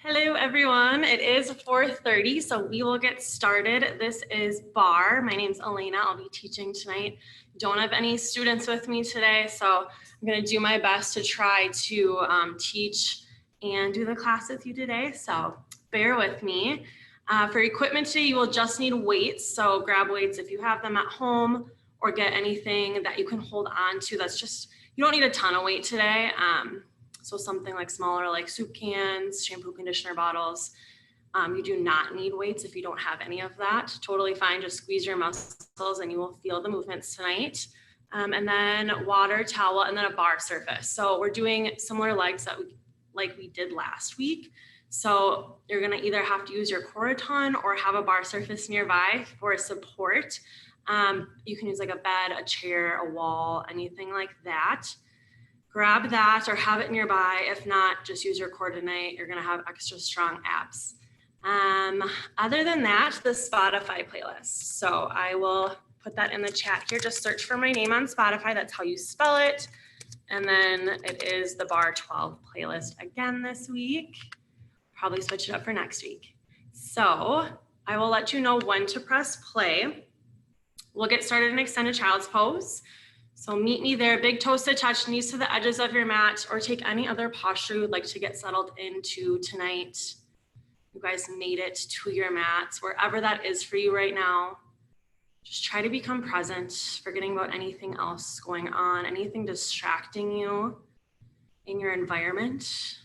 Hello everyone, it is 4:30, so we will get started. This is barre. My name's Elena. I'll be teaching tonight. Don't have any students with me today, so I'm going to do my best to try to teach and do the class with you today, so bear with me. For equipment today, you will just need weights, so grab weights if you have them at home or get anything that you can hold on to. That's just, you don't need a ton of weight today. So something like smaller, like soup cans, shampoo, conditioner bottles. You do not need weights if you don't have any of that. Totally fine, just squeeze your muscles and you will feel the movements tonight. And then water, towel, and then a barre surface. So we're doing similar legs that we did last week. So you're gonna either have to use your core a ton or have a barre surface nearby for support. You can use like a bed, a chair, a wall, anything like that. Grab that or have it nearby. If not, just use your core tonight. You're gonna have extra strong abs. Other than that, the Spotify playlist. So I will put that in the chat here. Just search for my name on Spotify. That's how you spell it. And then it is the barre 12 playlist again this week. Probably switch it up for next week. So I will let you know when to press play. We'll get started in extended child's pose. So meet me there, big toes to touch, knees to the edges of your mat, or take any other posture you would like to get settled into tonight. You guys made it to your mats, wherever that is for you right now. Just try to become present, forgetting about anything else going on, anything distracting you in your environment.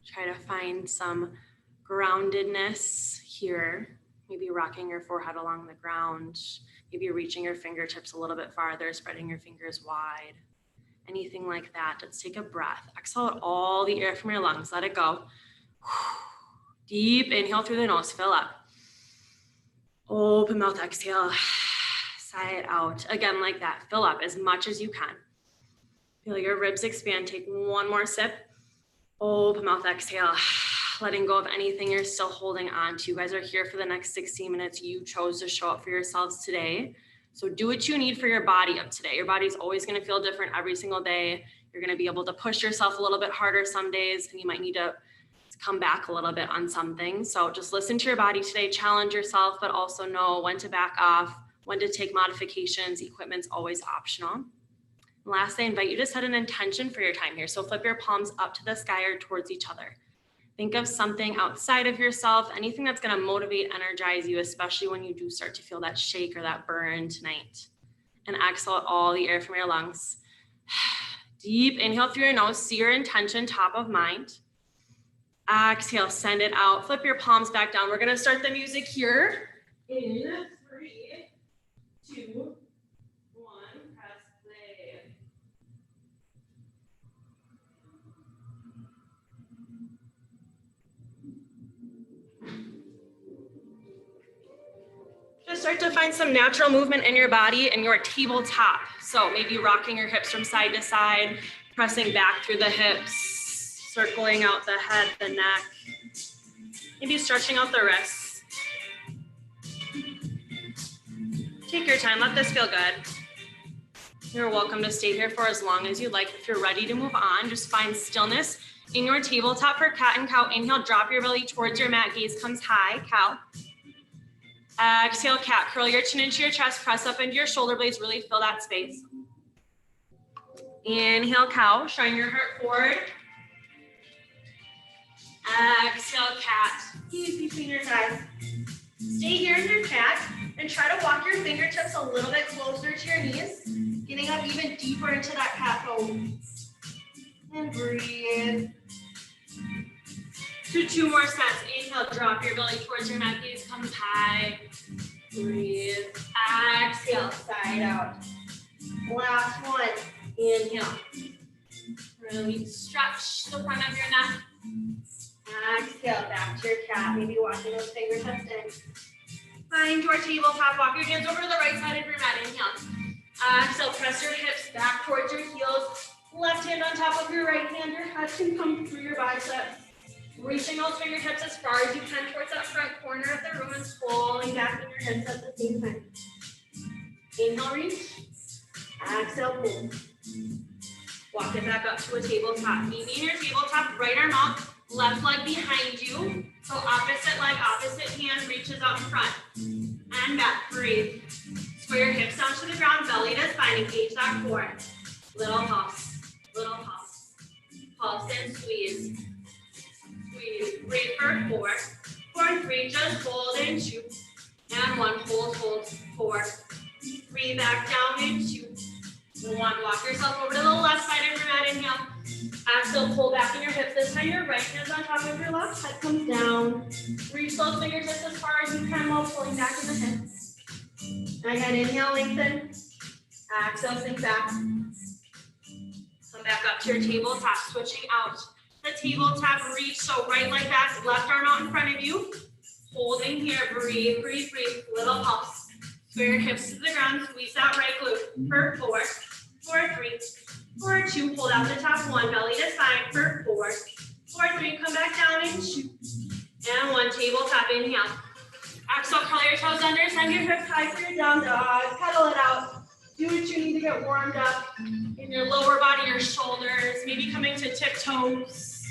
Try to find some groundedness here, maybe rocking your forehead along the ground. Maybe you're reaching your fingertips a little bit farther, spreading your fingers wide. Anything like that. Let's take a breath. Exhale out all the air from your lungs. Let it go. Deep inhale through the nose. Fill up. Open mouth. Exhale. Sigh it out. Again, like that. Fill up as much as you can. Feel your ribs expand. Take one more sip. Open mouth. Exhale. Letting go of anything you're still holding on to. You guys are here for the next 60 minutes. You chose to show up for yourselves today. So do what you need for your body up today. Your body's always going to feel different every single day. You're going to be able to push yourself a little bit harder some days, and you might need to come back a little bit on something. So just listen to your body today, challenge yourself, but also know when to back off, when to take modifications. Equipment's always optional. And lastly, I invite you to set an intention for your time here. So flip your palms up to the sky or towards each other. Think of something outside of yourself, anything that's going to motivate, energize you, especially when you do start to feel that shake or that burn tonight. And exhale out all the air from your lungs. Deep inhale through your nose. See your intention top of mind. Exhale, send it out. Flip your palms back down. We're going to start the music here in 3, 2, 1. Press play. Just start to find some natural movement in your body and your tabletop. So maybe rocking your hips from side to side, pressing back through the hips, circling out the head, the neck, maybe stretching out the wrists. Take your time, let this feel good. You're welcome to stay here for as long as you like. If you're ready to move on, just find stillness in your tabletop for cat and cow. Inhale, drop your belly towards your mat, gaze comes high, cow. Exhale, cat. Curl your chin into your chest, press up into your shoulder blades, really fill that space. Inhale, cow, shine your heart forward. Exhale, cat. Keys between your thighs. Stay here in your cat and try to walk your fingertips a little bit closer to your knees, getting up even deeper into that cat pose. And breathe. Do 2 more sets. Inhale, drop your belly towards your mat, gaze comes high. Breathe. Exhale, side out. Last one. Inhale. Really stretch the front of your neck. Exhale, back to your cat. Maybe walking those fingertips in. Find your tabletop. Walk your hands over to the right side of your mat. Inhale. Exhale, press your hips back towards your heels. Left hand on top of your right hand. Your head can come through your biceps. Reaching those fingertips as far as you can towards that front corner of the room and pulling back in your hips at the same time. Inhale, reach. Exhale, pull. Walk it back up to a tabletop. Meet me in your tabletop, right arm out, Left leg behind you. So opposite leg, opposite hand reaches out in front. And back, breathe. Square your hips down to the ground, belly to spine, engage that core. Little pulse, little pulse. Pulse and squeeze. Squeeze, breathe for 4. For 3, just hold and 2. And 1, hold, hold, 4. 3, back down and 2. 1, walk yourself over to the left side of your mat, inhale. Exhale, pull back in your hips. This time your right hand's on top of your left, head comes down. Reach those fingertips as far as you can while pulling back in the hips. Again, inhale, lengthen. Exhale, sink back. Come back up to your tabletop, switching out. The tabletop reach, so right leg back, left arm out in front of you. Holding here, breathe, breathe, breathe. Little pulse. Square your hips to the ground, squeeze that right glute. For 4, for 3, for 2, hold out the top 1, belly to spine. For 4, for 3, come back down and 2. And 1, tabletop, inhale. Exhale, curl your toes under, send your hips high for your down dog. Pedal it out. Do what you need to get warmed up in your lower body, your shoulders, maybe coming to tiptoes,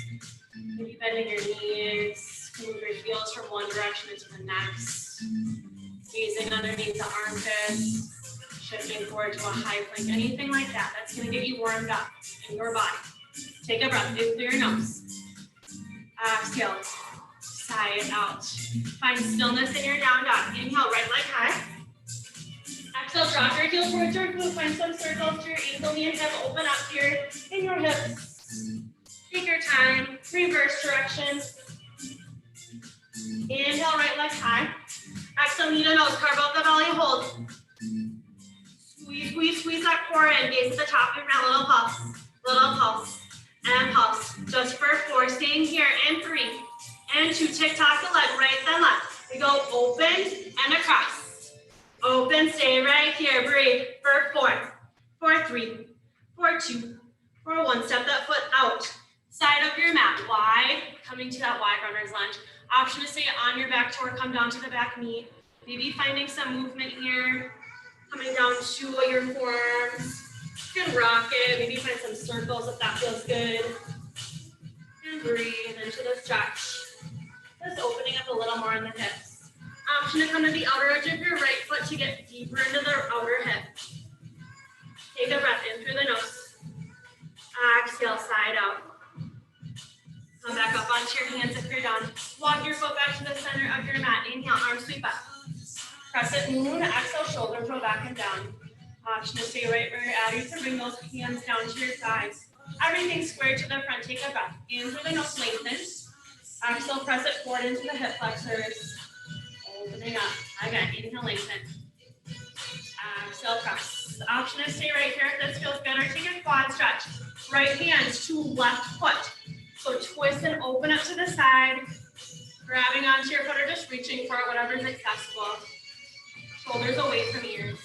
maybe bending your knees, move your heels from one direction into the next, squeezing underneath the armpits, shifting forward to a high plank, anything like that. That's going to get you warmed up in your body. Take a breath in through your nose. Exhale, sigh it out. Find stillness in your down dog. Inhale, right leg high. Exhale, drop your heels towards your glute. Find some circles to your ankle, knee, and hip. Open up here in your hips. Take your time. Reverse direction. Inhale, right leg high. Exhale, knee to nose. Carve out the belly. Hold. Squeeze, squeeze, squeeze that core in. Gaze at the top of your mat. Little pulse. Little pulse. And pulse. Just for 4. Staying here. And 3. And 2. Tick-tock the leg. Right, then left. We go open and across. Open, stay right here, breathe, for 4, for 3, for 2, for 1, step that foot out, side of your mat, wide, coming to that wide runner's lunge. Option to stay on your back toe or come down to the back knee. Maybe finding some movement here, coming down to your forearms. You can rock it, maybe find some circles if that feels good. And breathe into the stretch. Just opening up a little more in the hips. Option to come to the outer edge of your right foot to get deeper into the outer hip. Take a breath in through the nose. Exhale, side out. Come back up onto your hands if you're done. Walk your foot back to the center of your mat. Inhale, arms sweep up. Crescent moon, exhale, shoulders roll back and down. Option to stay right where you're at. You can bring those hands down to your thighs. Everything squared to the front. Take a breath. In through the nose, lengthen. Exhale, press it forward into the hip flexors. Opening up. Again, inhale, lengthen. Exhale, press. The option is stay right here if this feels good, or take a quad stretch. Right hand to left foot. So twist and open up to the side. Grabbing onto your foot or just reaching for it, whatever's accessible. Shoulders away from ears.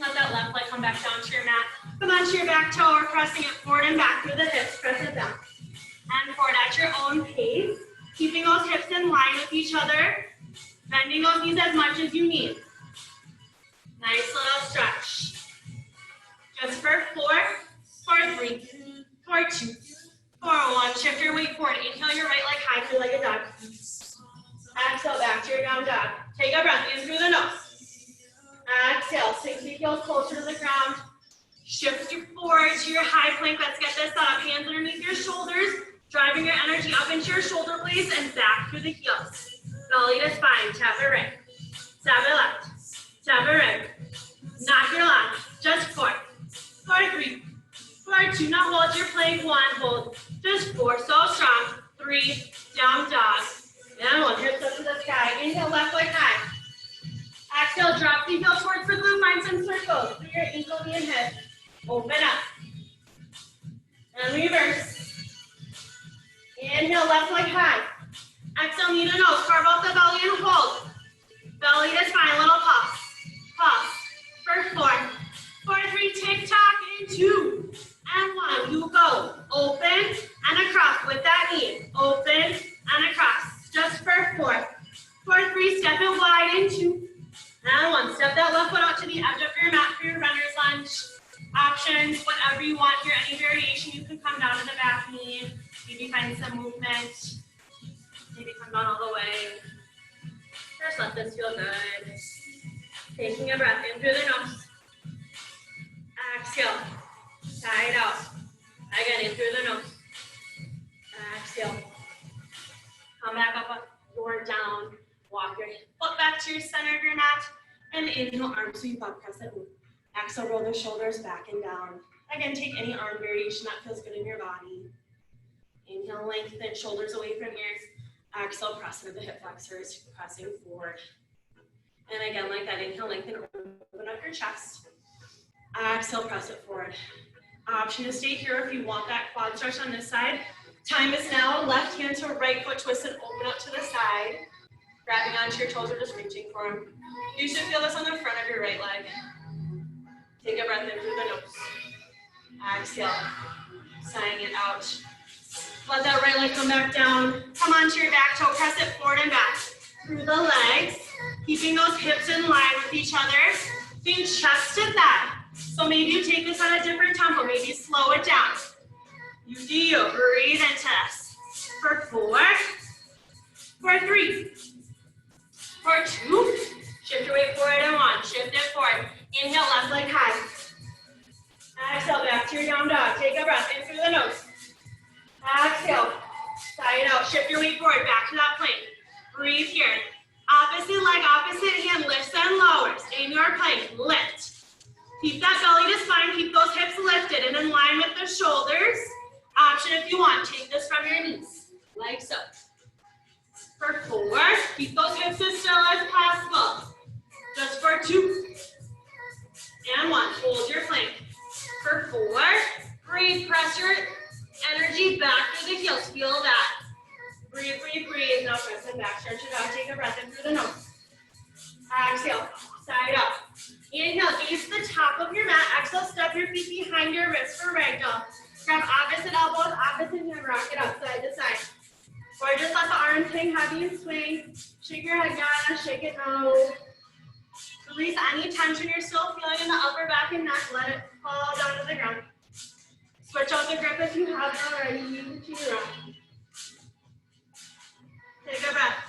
Let that left leg come back down to your mat. Come onto your back toe or pressing it forward and back through the hips. Press it down. And forward at your own pace. Keeping those hips in line with each other. Bending those knees as much as you need. Nice little stretch. Just for 4, for 3, for 2, for 1. Shift your weight forward. Inhale your right leg high through like a dog. Exhale back to your down dog. Take a breath in through the nose. Exhale, sink the heels closer to the ground. Shift your forward to your high plank. Let's get this set up. Hands underneath your shoulders. Driving your energy up into your shoulder blades and back through the heels. Belly to spine, tap it right. Tap it left. Tap it right. Knock your left. Just 4, for 3, for 2. Now hold your plank. 1, hold. Just 4, so strong. 3, down dog. And 1, hips up to the sky. Inhale, left leg high. Exhale, drop the heel towards the glute. Find some circles through your ankle, knee, and hip. Open up. And reverse. Inhale, left leg high. Exhale, knee to nose. Carve out the belly and hold. Belly to spine, little pulse. Pulse. For 4, for 3, tick-tock, and 2, and 1. You go. Open and across with that knee. Open and across. Just for 4, for 3, step it wide, and 2, and 1. Step that left foot out to the edge of your mat for your runner's lunge. Options, whatever you want here, any variation. You can come down to the back knee. Maybe maybe find some movement. Maybe come down all the way. Just let this feel good. Taking a breath in through the nose. Exhale. Sigh it out. Again, in through the nose. Exhale. Come back up or down. Walk your foot back to your center of your mat. And inhale, arm sweep up, crescent moon. Exhale, roll the shoulders back and down. Again, take any arm variation that feels good in your body. Inhale, lengthen, shoulders away from ears. Exhale, press into the hip flexors, pressing forward. And again, like that, inhale, lengthen, open up your chest. Exhale, press it forward. Option to stay here if you want that quad stretch on this side. Time is now. Left hand to right foot twist and open up to the side. Grabbing onto your toes or just reaching for them. You should feel this on the front of your right leg. Take a breath in through the nose. Exhale. Sighing it out. Let that right leg come back down. Come onto your back toe. Press it forward and back. Through the legs. Keeping those hips in line with each other. Being chest to thigh. So maybe you take this at a different tempo. Maybe slow it down. You do you. Breathe into this. For 4. For 3. For 2. Shift your weight forward and 1. Shift it forward. Inhale, left leg high. Exhale, back to your down dog. Take a breath in through the nose. Exhale. Sigh it out. Shift your weight forward. Back to that plank. Breathe here. Opposite leg, opposite hand. Lifts and lowers. In your plank. Lift. Keep that belly to spine. Keep those hips lifted and in line with the shoulders. Option if you want. Take this from your knees. Like so. For 4. Keep those hips as still as possible. Just for 2. And 1. Hold your plank. For 4. Breathe. Press your energy back through the heels. Feel that. Breathe, breathe, breathe. Now press it back. Stretch it out. Take a breath in through the nose. Exhale. Side up. Inhale. Gaze to the top of your mat. Exhale. Step your feet behind your wrists for ragdoll. Grab opposite elbows. Opposite hand. Rock it up side to side. Or just let the arms hang heavy and swing. Shake your head down. Shake it no. Release any tension you're still feeling in the upper back and neck. Let it fall down to the ground. Switch out the grip if you haven't already. You can continue around. Take a breath.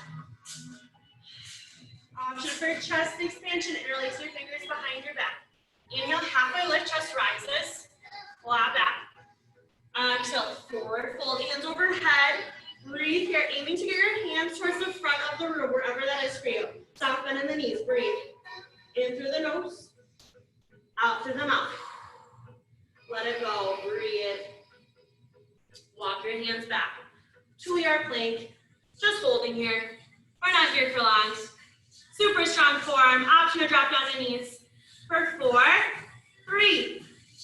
Option for chest expansion. Interlace your fingers behind your back. Inhale, halfway lift, chest rises. Flat back. Exhale, forward, fold hands overhead. Breathe here, aiming to get your hands towards the front of the room, wherever that is for you. Soft bend in the knees. Breathe. In through the nose, out through the mouth. Let it go. Breathe. Walk your hands back to your plank. Just holding here. We're not here for long. Super strong forearm. Option to drop down the knees. For 4, 3,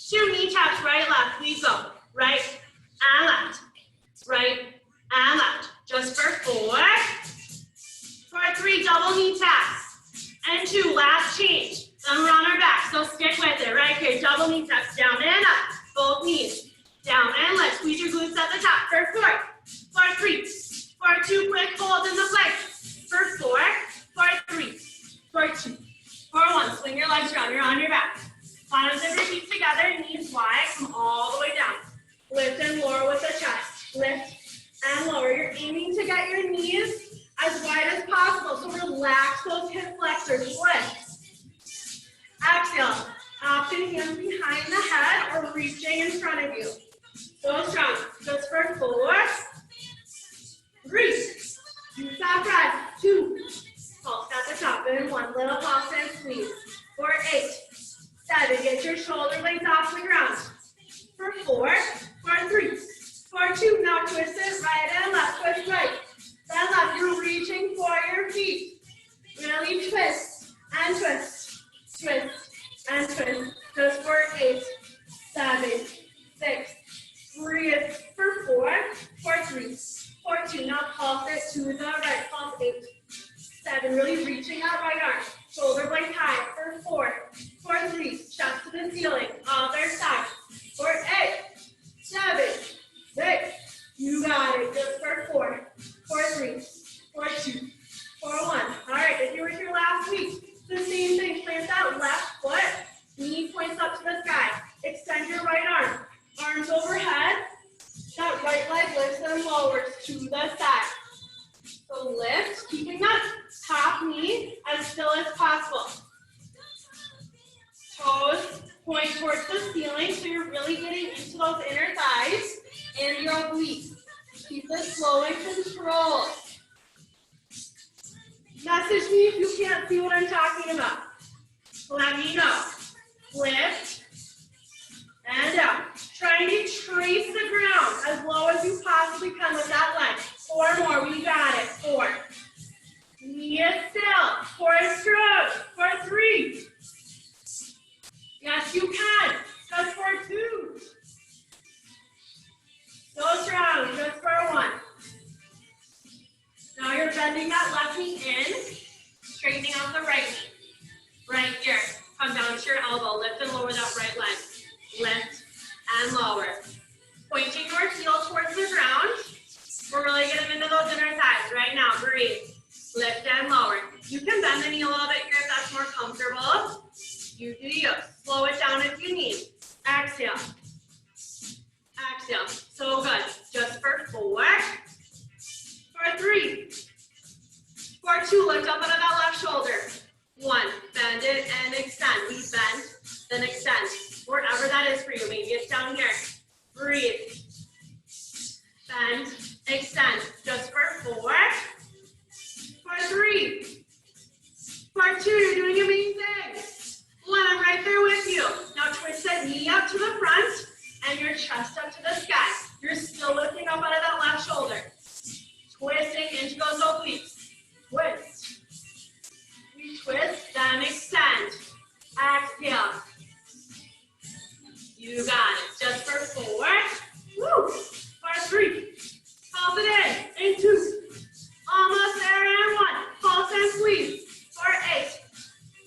2 knee taps. Right, left. We go. Right and left. Right and left. Just for 4. For 3, double knee taps. And 2, last change. Then we're on our back, so stick with it. Right here, double knee taps. Down and up. Both knees. Down and lift. Squeeze your glutes at the top. For 4. For 3. For 2, quick hold in the plank. For 4. For 3. For 2. For 1. Swing your legs around. You're on your back. Bottoms of your feet together. Knees wide. Come all the way down. Lift and lower with the chest. Lift and lower. You're aiming to get your knees as wide as possible. So relax those hip flexors. Lift. Exhale. Option hands behind the head or reaching in front of you. Go strong. Just for 4. 3. Soft rise. 2. Pulse at the top. And 1. Little pulse and squeeze. For 8. 7. Get your shoulder blades off the ground. For 4. For 3. For 2. Now twist it right and left. Twist right. Then left. You're reaching for your feet. Really twist and twist. Twist and twist. Just for 8. 7. 6. Breathe. For 4. For 3. For 2. Now pulse it to the right. Pulse 8. 7. Really reaching that right arm. Shoulder blades high. For 4. For 3. Chest to the ceiling. Other side. For 8. 7. 6. You got it. Just for 4. For 3. For 2. For 1. All right. If you were here last week, the same thing. Plant that left foot. Knee points up to the sky. Extend your right arm. Arms overhead. That right leg lifts and lowers to the side. So lift, keeping that top knee as still as possible. Toes point towards the ceiling, so you're really getting into those inner thighs and your obliques. Keep this slow and controlled. Message me if you can't see what I'm talking about. Let me know. Lift and down. Trying to trace the ground as low as you possibly can with that leg. 4 more. We got it. 4. Knee is still. 4 is strong. For 3. Yes, you can. Just for 2. So strong. Just for 1. Now you're bending that left knee in, straightening out the right knee. Right here. Come down to your elbow. Lift and lower that right leg. Lift and lower. Pointing your heel towards the ground. We're really getting into those inner thighs right now. Breathe. Lift and lower. You can bend the knee a little bit here if that's more comfortable. You do you. Slow it down if you need. Exhale. Exhale. So good. Just for 4. For 3. For 2. Lift up out of that left shoulder. 1. Bend it and extend. We bend, then extend. Wherever that is for you. Maybe it's down here. Breathe. Bend, extend. Just for 4. For 3. For 2. You're doing amazing. 1. I'm right there with you. Now twist that knee up to the front and your chest up to the sky. You're still lifting up out of that left shoulder. Twisting into those obliques. Twist. We twist, then extend. Exhale. You got it. Just for 4. Woo. For 3. Pulse it in. 2. Almost there and 1. Pulse and squeeze. For 8.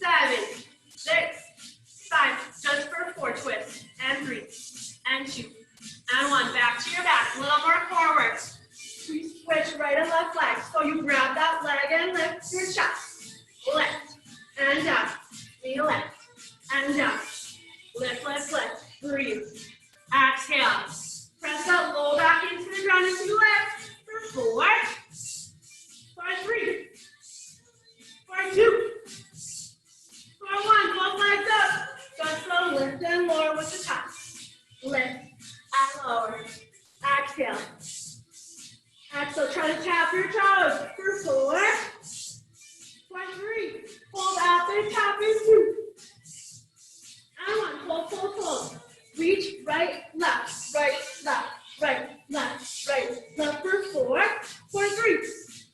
7. 6. 5. Just for 4. Twist. And 3. And 2. And 1. Back to your back. A little more forward. We switch right and left legs. So you grab that leg and lift your chest. Lift and down. We lift and down. Lift, lift, lift. Breathe. Exhale. Press that low back into the ground as you lift. For 4. For 3. For 2. For 1. Both legs up. Just so lift and lower with the top. Lift and lower. Exhale. Exhale. Try to tap your toes. For 4. For 3. Hold at the top and 2. And 1. Hold, hold, hold. Reach right, left, right, left, right, left, right, left. For 4. For 3.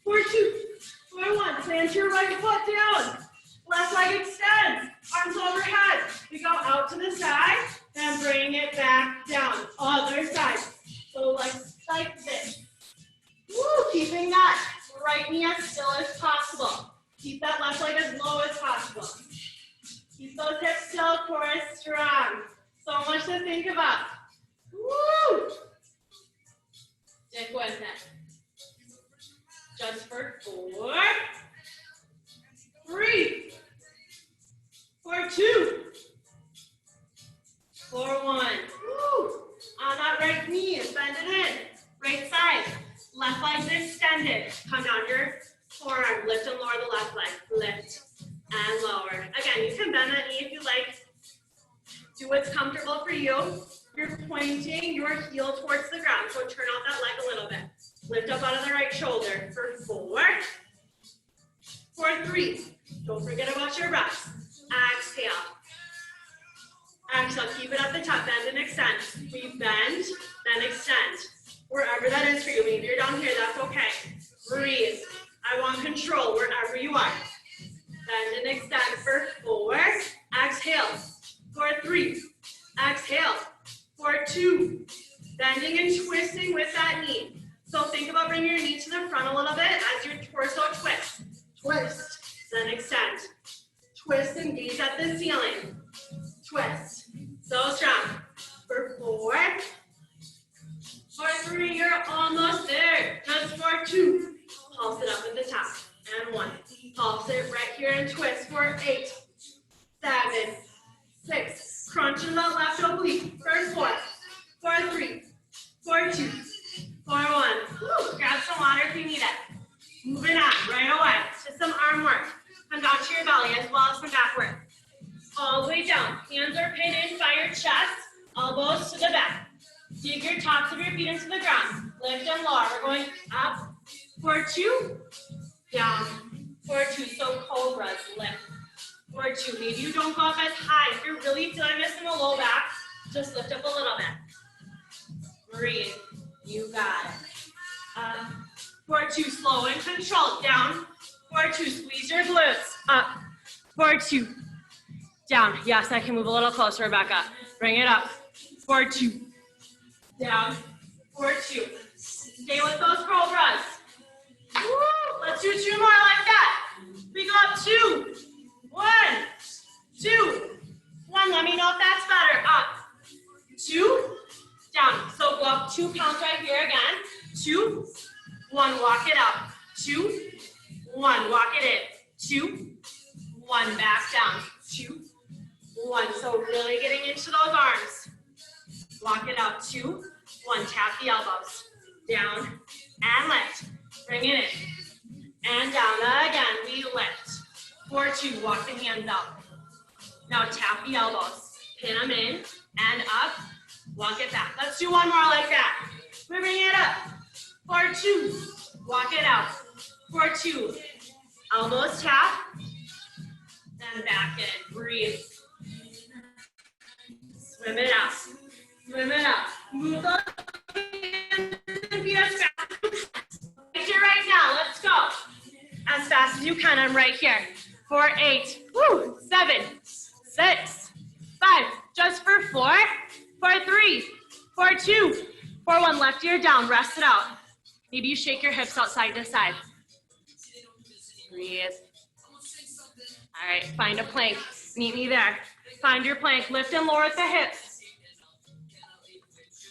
For 2. For 1. Plant your right foot down. Left leg extends. Arms overhead. We go out to the side and bring it back down. Other side. So like this. Woo, keeping that right knee as still as possible. Keep that left leg as low as possible. Keep those hips still, core is strong. So much to think about. Woo! Stick with it. Just for 4. 3. For 2. For 1. Woo! On that right knee, bend it in. Right side. Left leg's extended. Come down your forearm. Lift and lower the left leg. Lift and lower. Again, you can bend that knee if you like. Do what's comfortable for you. You're pointing your heel towards the ground. So turn out that leg a little bit. Lift up out of the right shoulder. For 4. For 3. Don't forget about your breath. Exhale. Exhale. Keep it at the top. Bend and extend. We bend, then extend. Wherever that is for you. Maybe you're down here. That's okay. Breathe. I want control wherever you are. Bend and extend for 4. Exhale. For 3. Exhale. For 2. Bending and twisting with that knee. So think about bringing your knee to the front a little bit as your torso twists. Twist. Then extend. Twist and gaze at the ceiling. Twist. So strong. For 4. For 3. You're almost there. Just for 2. Pulse it up at the top. And 1. Pulse it right here and twist for 8. 7. 6. Crunch in the left oblique. For 4. For 3. For 2. For 1. into the ground. Lift and lower. We're going up for 2, down for 2. So cobras, lift for 2. Maybe you don't go up as high. If you're really feeling this in the low back, just lift up a little bit. Breathe. You got it. For 2, slow and controlled. Down for 2. Squeeze your glutes. Up for 2. Down. Yes, I can move a little closer, Rebecca. Bring it up for 2. Down for 2. Stay with those cobras. Woo! Let's do 2 more like that. We go up 2. 1, 2, 1. Let me know if that's better. Up 2, down. So go up 2 counts right here again. 2, 1. Walk it up. 2, 1. Walk it in. 2, 1. Back down. 2, 1. So really getting into those arms. Walk it up. 2, 1. Tap the elbows. Down and lift. Bring it in. And down again. We lift. For 2. Walk the hands out. Now tap the elbows. Pin them in and up. Walk it back. Let's do 1 more like that. We're bringing it up. For 2. Walk it out. For 2. Elbows tap. Then back in. Breathe. Swim it out. Swim it out. Move those hands and feet as fast as you can. Right here, right now. Let's go. As fast as you can. I'm right here. For 8. Woo. 7, 6, 5. Just for 4. For 3. For 2. For 1. Left ear down. Rest it out. Maybe you shake your hips out side to side. Breathe. All right. Find a plank. Meet me there. Find your plank. Lift and lower at the hips.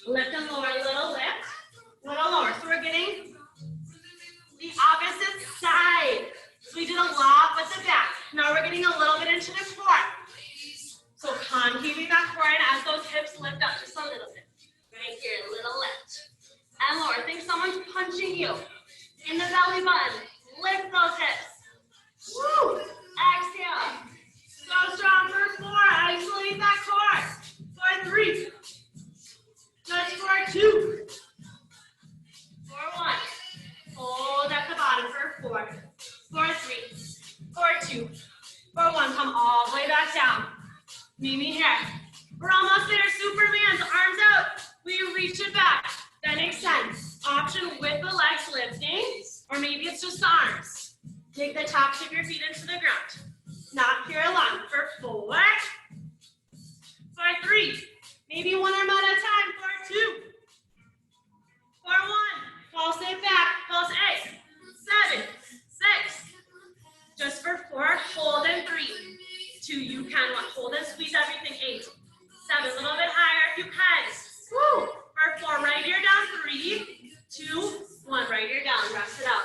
Lift and lower. Little lift. Little lower. So we're getting the opposite side. So we did a lot with the back. Now we're getting a little bit into the core. So concaving that core in as those hips lift up just a little bit. Right here, little lift. And lower. Think someone's punching you in the belly button. Lift those hips. Woo! Exhale. So strong for 4. Isolate that core. For 3. Just for 2. For 1. Hold at the bottom for 4. For 3. For 2. For 1. Come all the way back down. Meet me here. We're almost there. Superman's arms out. We reach it back. Then extend. Option with the legs lifting, or maybe it's just the arms. Take the tops of your feet into the ground. Not here long. For 4. For 3. Maybe 1 arm at a time. For 2. For 1. Pulse it back. Pulse 8. 7. 6. Just for 4. Hold in 3. 2. You can. 1. Hold and squeeze everything. 8. 7. A little bit higher if you can. Woo. For 4. Right ear down. 3. 2. 1. Right ear down. Rest it out.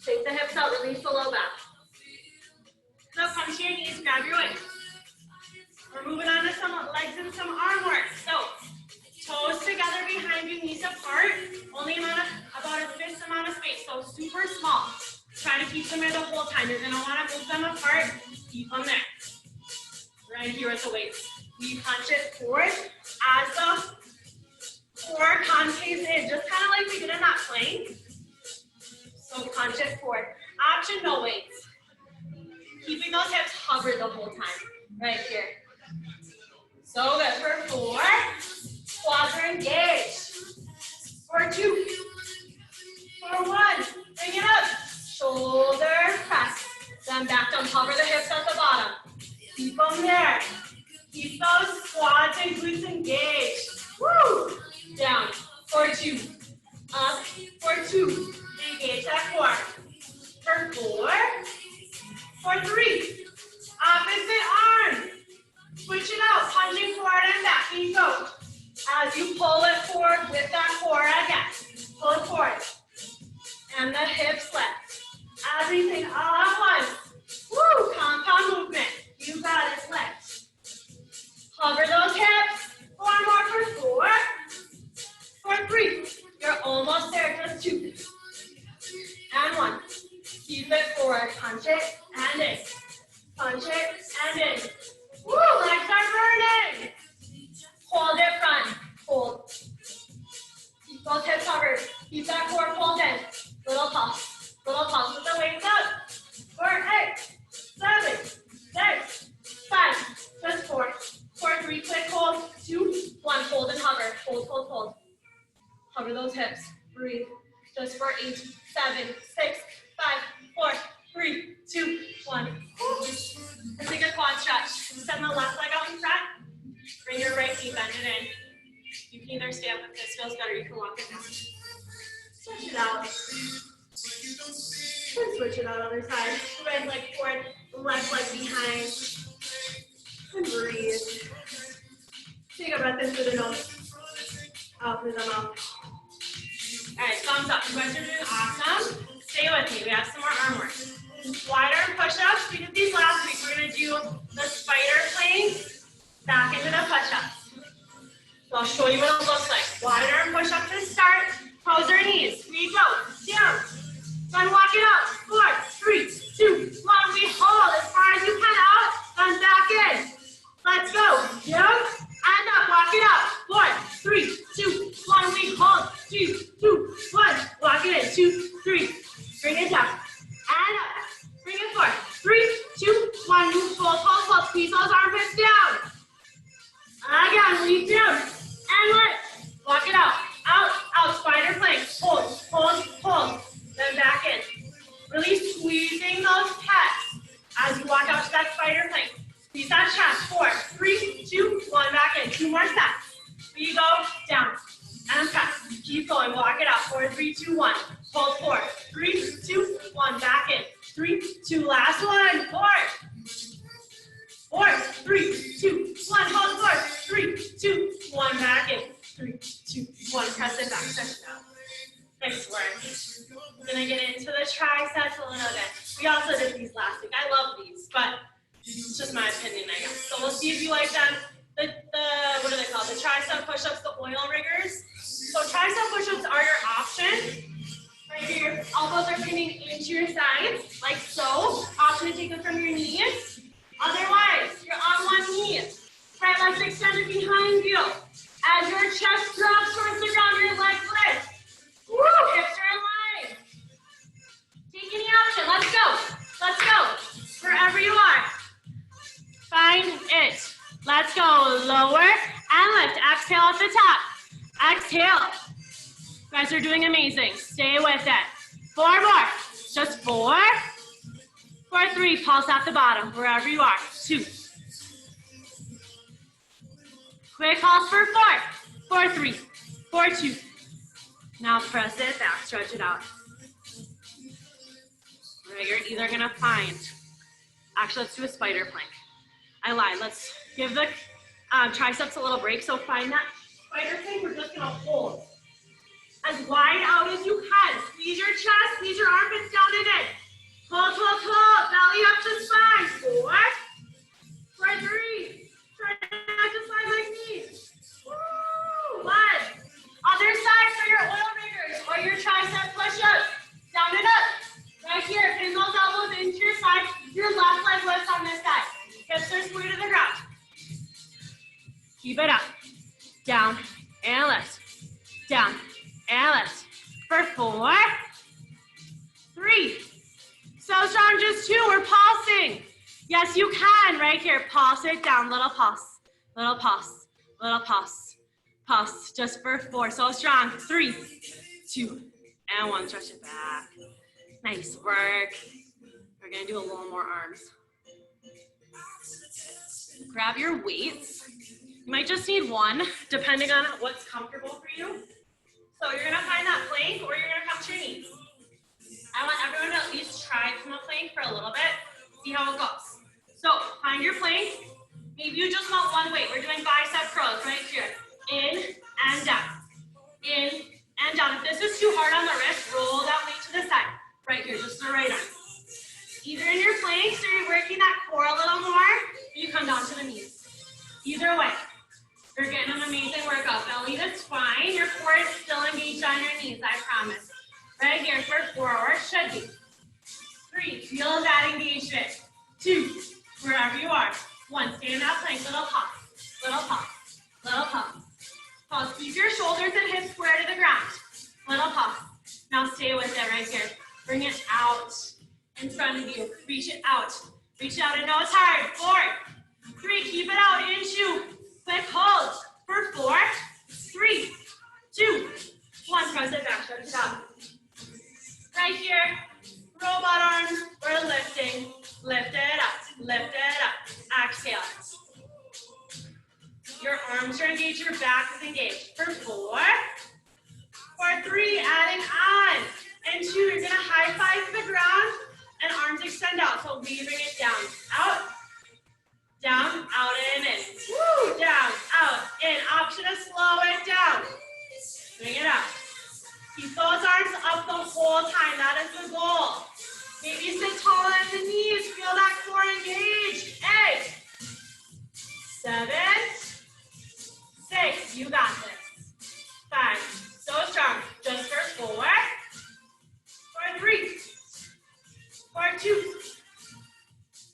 Take the hips out. Release the low back. So come to your knees. Grab your waist. We're moving on to some legs and some arm work. So toes together behind you, knees apart. Only about a fifth amount of space. So super small. Try to keep them there the whole time. You're going to want to move them apart. Keep them there. Right here at the waist. We punch it forward as the core concaves in. Just kind of like we did in that plank. So punch it forward. Option, no weights. Keeping those hips hovered the whole time. Right here. So good. For 4. Quads are engaged. For 2. For 1. Bring it up. Shoulder press. Then back down. Hover the hips at the bottom. Keep them there. Keep those quads and glutes engaged. Woo! Down. For 2. Up. For 2. Engage that core. For 4. For 3. Opposite arm. Switch it out. Punching forward and back. Keep going. As you pull it forward with that core again. Pull it forward. And the hips lift. Everything all at once. Woo! Compound movement. You got it. Lift. Hover those hips. 4 more for 4. For 3. You're almost there. Just 2. And 1. Keep it forward. Punch it. And in. hover. Keep that core pulled in. Little pulse with the wings up. 4, 8, 7, 6, 5, just 4, 4, 3, quick hold, 2, 1, hold and hover, hold. Hover those hips, breathe, just for 8, 7, 6, 5, 4, 3, 2, 1. Let's take a quad stretch. Send the left leg out in front, bring your right knee, bend it in. You can either stand if this feels better, you can walk it down. Stretch it out. And switch it out other side. Right leg forward, left leg behind. And breathe. Take a breath in through the nose. Out through the mouth. Alright, thumbs up. You guys are doing awesome. Stay with me. We have some more arm work. Wide arm push-ups. We did these last week. We're going to do the spider plank back into the push-ups. So I'll show you what it looks like. Wide arm push-up to start. Toes or knees. We go. Down. Then walk it up. 4, 3, 2, 1. We hold as far as you can out. Then back in. Let's go. Down and up. Walk it up. 4, 3, 2, 1. We hold. 2, 2, 1. Walk it in. 2, 3. Bring it down. And up. Bring it forward. 3, 2, 1. You hold. Squeeze those armpits down. Again. Lead down. And lift. Walk it out. Out. Spider plank. Hold. Then back in. Really squeezing those pecs as you walk out to that spider plank. Squeeze that chest. 4, 3, 2, 1. Back in. 2 more steps. We go down and press. Keep going. Walk it out. 4, 3, 2, 1. Hold 4, 3, 2, 1. Back in. 3, 2. Last one. 4, 3, 2, 1. Hold 4, 3, 2, 1. Back in. 3, 2, 1. Press it back. Stretch it out. Nice work. We're going to get into the triceps a little bit. We also did these last week. I love these, but it's just my opinion, I guess. So we'll see if you like them. What are they called? The tricep push-ups, the oil riggers. So tricep push-ups are your option. Right here, your elbows are pinning into your sides, like so. Option to take them from your knees. Otherwise, you're on one knee. Right leg's extended behind you. As your chest drops towards the ground, your legs lift. Woo! Hips are in line. Take any option. Let's go. Let's go. Wherever you are. Find it. Let's go. Lower and lift. Exhale at the top. Exhale. You guys are doing amazing. Stay with it. 4 more. Just 4. 4, 3. Pulse at the bottom. Wherever you are. 2. Quick pulse for 4. 4, 3. 4, 2. Now press it back, stretch it out. Right, you're either gonna find, actually let's do a spider plank. I lied, let's give the triceps a little break. So find that spider plank, we're just gonna hold as wide out as you can. Squeeze your chest, squeeze your armpits down and in. Hold, belly up to spine. 4, 4, 3. Try not to slide like me. Woo! 1. Other side for your oil riggers or your tricep push-ups. Down and up. Right here, pin those elbows into your side. Your left leg lifts on this side. Hips are square to the ground. Keep it up. Down and lift. Down and lift. For 4, 3. So strong, just 2. We're pulsing. Yes, you can. Right here. Pulse it down. Little pulse. Little pulse. Little pulse. Pulse, just for 4, so strong. 3, 2, and 1. Stretch it back. Nice work. We're gonna do a little more arms. Grab your weights. You might just need 1, depending on what's comfortable for you. So you're gonna find that plank, or you're gonna come to your knees. I want everyone to at least try from the plank for a little bit, see how it goes. So find your plank. Maybe you just want 1 weight. We're doing bicep curls right here. In and down. In and down. If this is too hard on the wrist, roll that weight to the side. Right here, just the right arm. Either in your planks or you're working that core a little more, or you come down to the knees. Either way, you're getting an amazing workout. Belly to spine, your core is still engaged on your knees, I promise. Right here for 4, or it should be. 3, feel that engagement. 2, wherever you are. 1, stay in that plank, little pause, little pause, little pause. Pause, keep your shoulders and hips square to the ground. 1 Now stay with it right here. Bring it out in front of you. Reach it out. Reach it out and nose hard. 4, 3, keep it out into quick hold. For 4, 3, 2, 1. Press it back, stretch it out. Right here, robot arms, we're lifting. Lift it up, lift it up. Exhale. Your arms are engaged, your back is engaged. For 4, for 3, adding on. And 2, you're gonna high five to the ground and arms extend out. So we bring it down, out and in. Woo, down, out, in. Option to slow it down. Bring it up. Keep those arms up the whole time. That is the goal. Maybe sit taller in the knees. Feel that core engaged. 8, 7, 6. You got this. 5. So strong. Just for 4. For 3. For 2.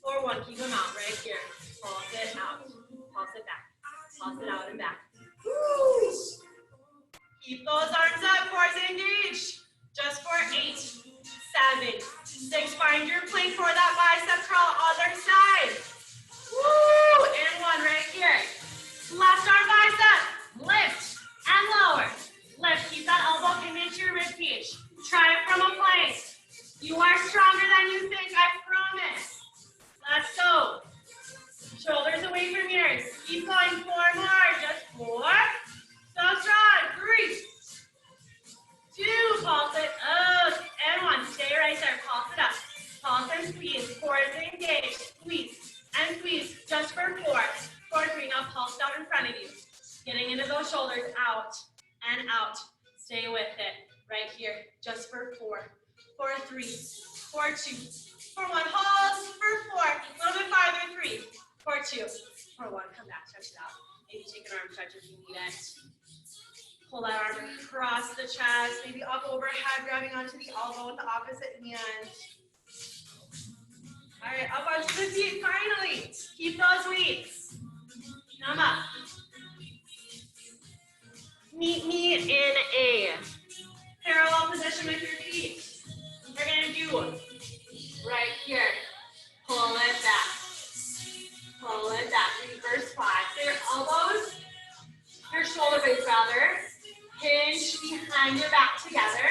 For 1. Keep them out right here. Pulse it out. Pulse it back. Pulse it out and back. Woo. Keep those arms up. Cores engaged. Just for 8, 7, 6. Find your plank for that bicep curl. Other side. Woo. And 1 right here. Left arm bicep. Lift and lower. Lift. Keep that elbow into your rib cage. Try it from a plank. You are stronger than you think. I promise. Let's go. Shoulders away from ears. Keep going. 4 more. Just 4. So strong. 3, 2. Pulse it up. And 1. Stay right there. Pulse it up. Pulse and squeeze. Core is engaged. Squeeze and squeeze. Just for 4. For 3. Now pulse down in front of you. Getting into those shoulders. Out and out. Stay with it. Right here. Just for 4. For 3. For 2. For 1. Hold. For 4. A little bit farther. 3. For 2. For 1. Come back. Stretch it out. Maybe take an arm stretch if you need it. Pull that arm across the chest. Maybe up overhead, grabbing onto the elbow with the opposite hand. All right, up onto the feet. Finally, keep those weights. Come up. Meet me in a parallel position with your feet. We're gonna do right here. Pull it back. Pull it back. Reverse fly. So your elbows, your shoulder blades rather, hinge behind your back together.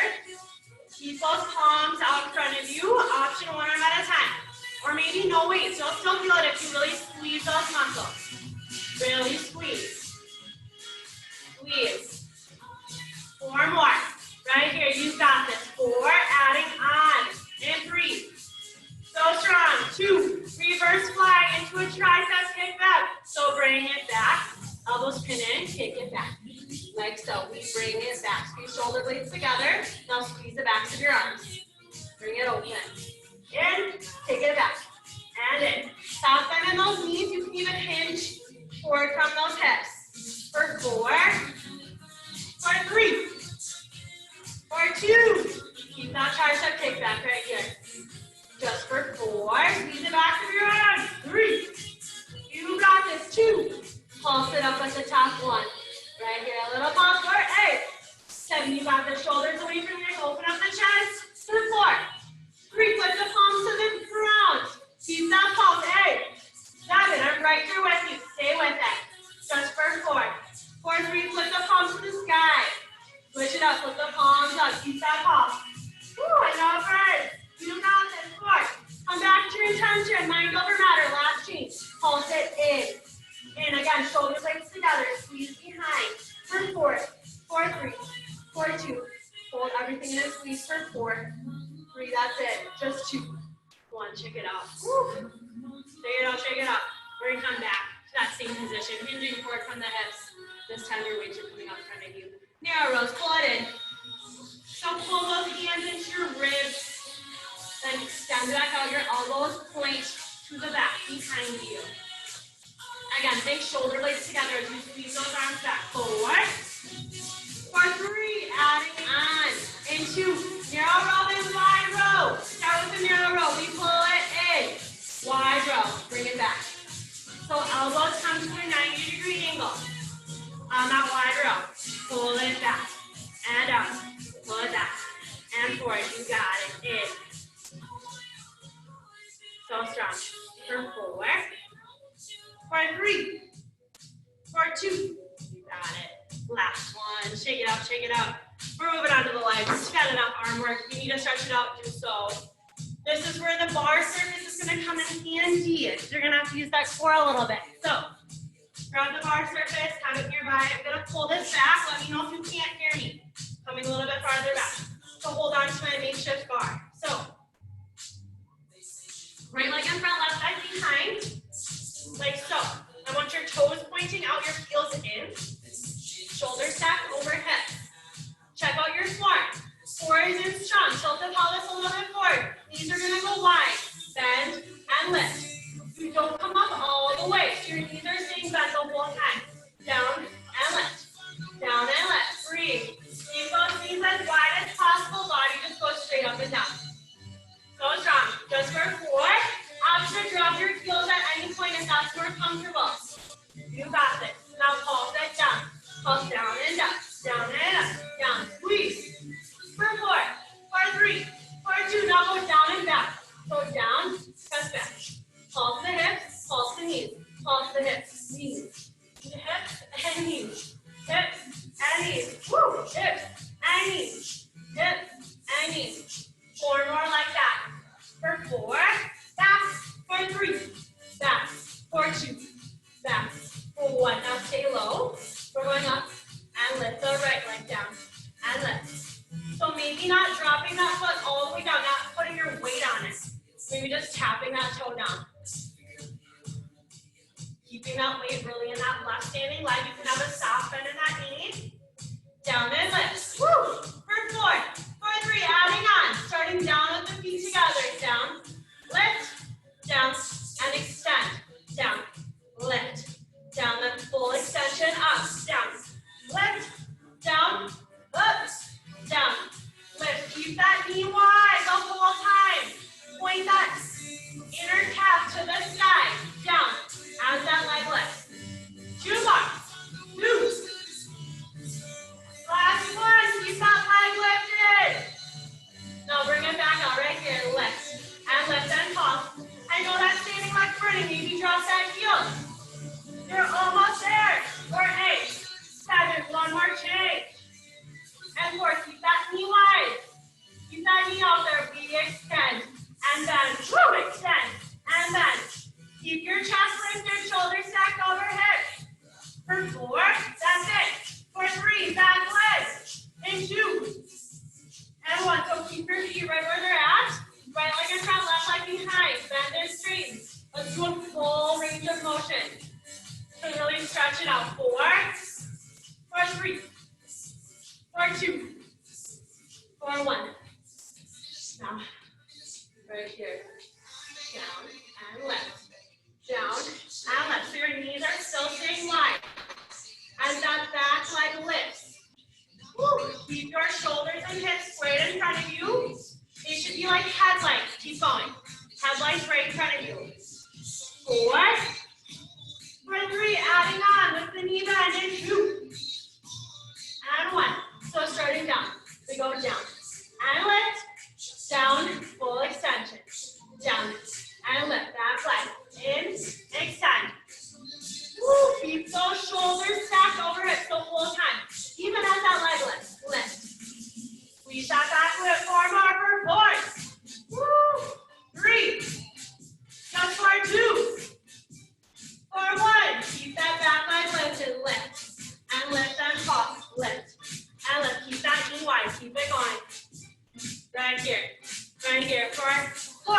Keep those palms out in front of you. Option 1 arm at a time. Or maybe no weights. You'll still feel it if you really squeeze those muscles. Really squeeze. Squeeze. 4 more. Right here. You got this. 4. Adding on. And 3. So strong. 2. Reverse fly into a tricep kick back. So bring it back. Elbows pin in. Kick it back. Like so. We bring it back. Squeeze shoulder blades together. Now squeeze the backs of your arms. Bring it open. In. Take it back. And in. Soft bend in those knees. You can even hinge forward from those hips. For 4. For 3. For 2. Keep that tricep kick back right here. Just for 4. Squeeze the back of your arms. 3. You got this. 2. Pulse it up at the top. 1. Right here. A little pulse for 8. 7. You got the shoulders away from your ears. Open up the chest. For 4. 3. Flip the palms to the ground. Keep that pulse. 8. 7. I'm right here with you. Stay with it. Just for 4. For 3. Flip the palms to the sky. Switch it up. Flip the palms up. Keep that pulse. Woo, I know it hurts. You got this. 4. Come back to your intention. Mind over matter. Last change. Pulse it in. And again, shoulder blades together. Squeeze behind. For 4. For 3. For 2. Hold everything in a squeeze for 4. 3. That's it. Just 2. 1. Shake it out. Woo. Shake it out. Shake it out. We're going to come back to that same position. Hinging forward from the hips. This time your weights are coming up in front of you. Narrow rows. Pull it in. So pull those hands into your ribs. Then extend back out. Your elbows point to the back behind you. Again, think shoulder blades together as you squeeze those arms back. 4. For 3. Adding on. Into narrow row and wide row. Start with the narrow row. We pull it in. Wide row. Bring it back. So elbows come to a 90-degree angle. On that wide row. Pull it back. And up. Pull it back. And arm work. If you need to stretch it out, do so. This is where the bar surface is going to come in handy. You're going to have to use that core a little bit. So grab the bar surface, have it nearby. I'm going to pull this back. Let me know if you can't hear me. Coming a little bit farther back. So hold on to my makeshift bar. So right leg in front, left leg behind, like so. I want your toes pointing out, your heels in. Shoulder stacked over hips. Check out your form. Core is in strong. Tilt the pelvis a little bit forward. Knees are going to go wide. Bend and lift. You don't come up all the way. So your knees are staying bent the whole time. Down and lift. Down and lift. Breathe. Keep those knees as wide as possible. Body just goes straight up and down. So strong. Just for 4. Option to drop your heels at any point if that's more comfortable. You got this. Now pulse it down. Pulse down and up. Down and up. Down. Squeeze. For 4. For 3. For 2. Now go down and back. Go down. Press back. Pulse the hips. Pulse the knees. Pulse the hips. Knees. Hips and knees. Hips and knees. Woo. Hips and knees. Hips and knees. 4 more like that. For 4. Back. For 3. Back. For 2. Back. For 1. Now stay low. We're going up and lift the right leg down and lift. So maybe not dropping that foot all the way down, not putting your weight on it. Maybe just tapping that toe down. Keeping that weight really in that left standing leg. You can have a soft bend in that knee. Down and lift. Woo! For 4. For 3. Adding on. Starting down with the feet together. Down. Lift. Down. And extend. Down. Lift. Down. Then full extension. Up. Down. Lift. Down. Up. Down. Lift. Keep that knee wide the whole time. Point that inner calf to the side. Down. As that leg lifts. 2 more. 2. Last one. Keep that leg lifted. Now bring it back out right here. Lift. And lift and pulse. I know that standing leg burning. Maybe drop that heel. You're almost there. For 8. 7. 1 more change. And 4. Keep that knee wide. Keep that knee out there. We extend. And bend. Woo! Extend. And bend. Keep your chest lifted. Shoulders stacked over hips. For 4. That's it. For 3. Back legs. And 2. And 1. So keep your feet right where they're at. Right leg in front, left leg behind. Bend and straighten. Let's do a full range of motion. So really stretch it out. 4. For 3. For 2. For 1. Now, right here. Down and left. Down and left. So your knees are still staying wide. As that back leg lifts. Woo. Keep your shoulders and hips straight in front of you. They should be like headlights. Keep going. Headlights right in front of you. 4. For 3. Adding on with the knee bend. And 2. And 1. So starting down. We go down. And lift. Down. Full extension. Down. And lift. Back leg. In. Extend. Woo. Keep those shoulders stacked over hips the whole time. Even as that leg lifts. Lift. Squeeze that back foot. 4 more for 4. Woo. 3. Just for 2. For 1. Keep that back leg lifted. Lift. And lift and pulse. Lift. And lift. Keep that knee wide. Keep it going. Right here. Right here. For 4.